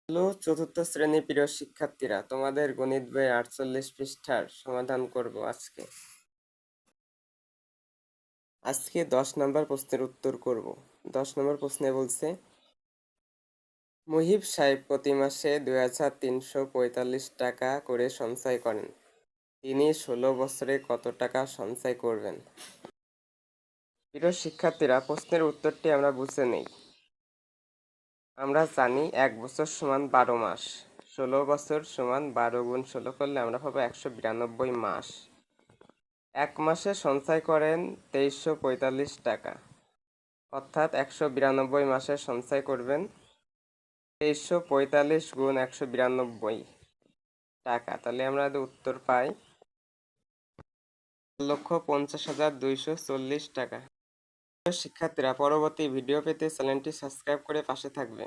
Hello চতুর্থ শ্রেণীর প্রিয় শিক্ষার্থীরা, তোমাদের গণিত বই 48 পৃষ্ঠার সমাধান করব আজকে 10 নম্বর প্রশ্নের উত্তর করব। 10 নম্বর প্রশ্নে বলছে, মুহিব সাহেব প্রতি মাসে 2345 টাকা করে সঞ্চয় করেন। তিনি 16 বছরে কত টাকা সঞ্চয় করবেন? প্রিয় শিক্ষার্থীরা, প্রশ্নের উত্তরটি আমরা বুঝে নেই। আমরা জানি 1 বছর সমান 12 মাস, 16 বছর সমান 12 গুণ 16 করলে আমরা পাবো 192 মাস। এক মাসে সঞ্চয় করেন 2345 টাকা, অর্থাৎ 192 মাসে সঞ্চয় করবেন 2345 গুণ 192 টাকা। তাহলে আমরা উত্তর পাই 4,50,240 টাকা। শিক্ষার্থীরা, পরবর্তী ভিডিও পেতে চ্যানেলটি সাবস্ক্রাইব করে পাশে থাকবে।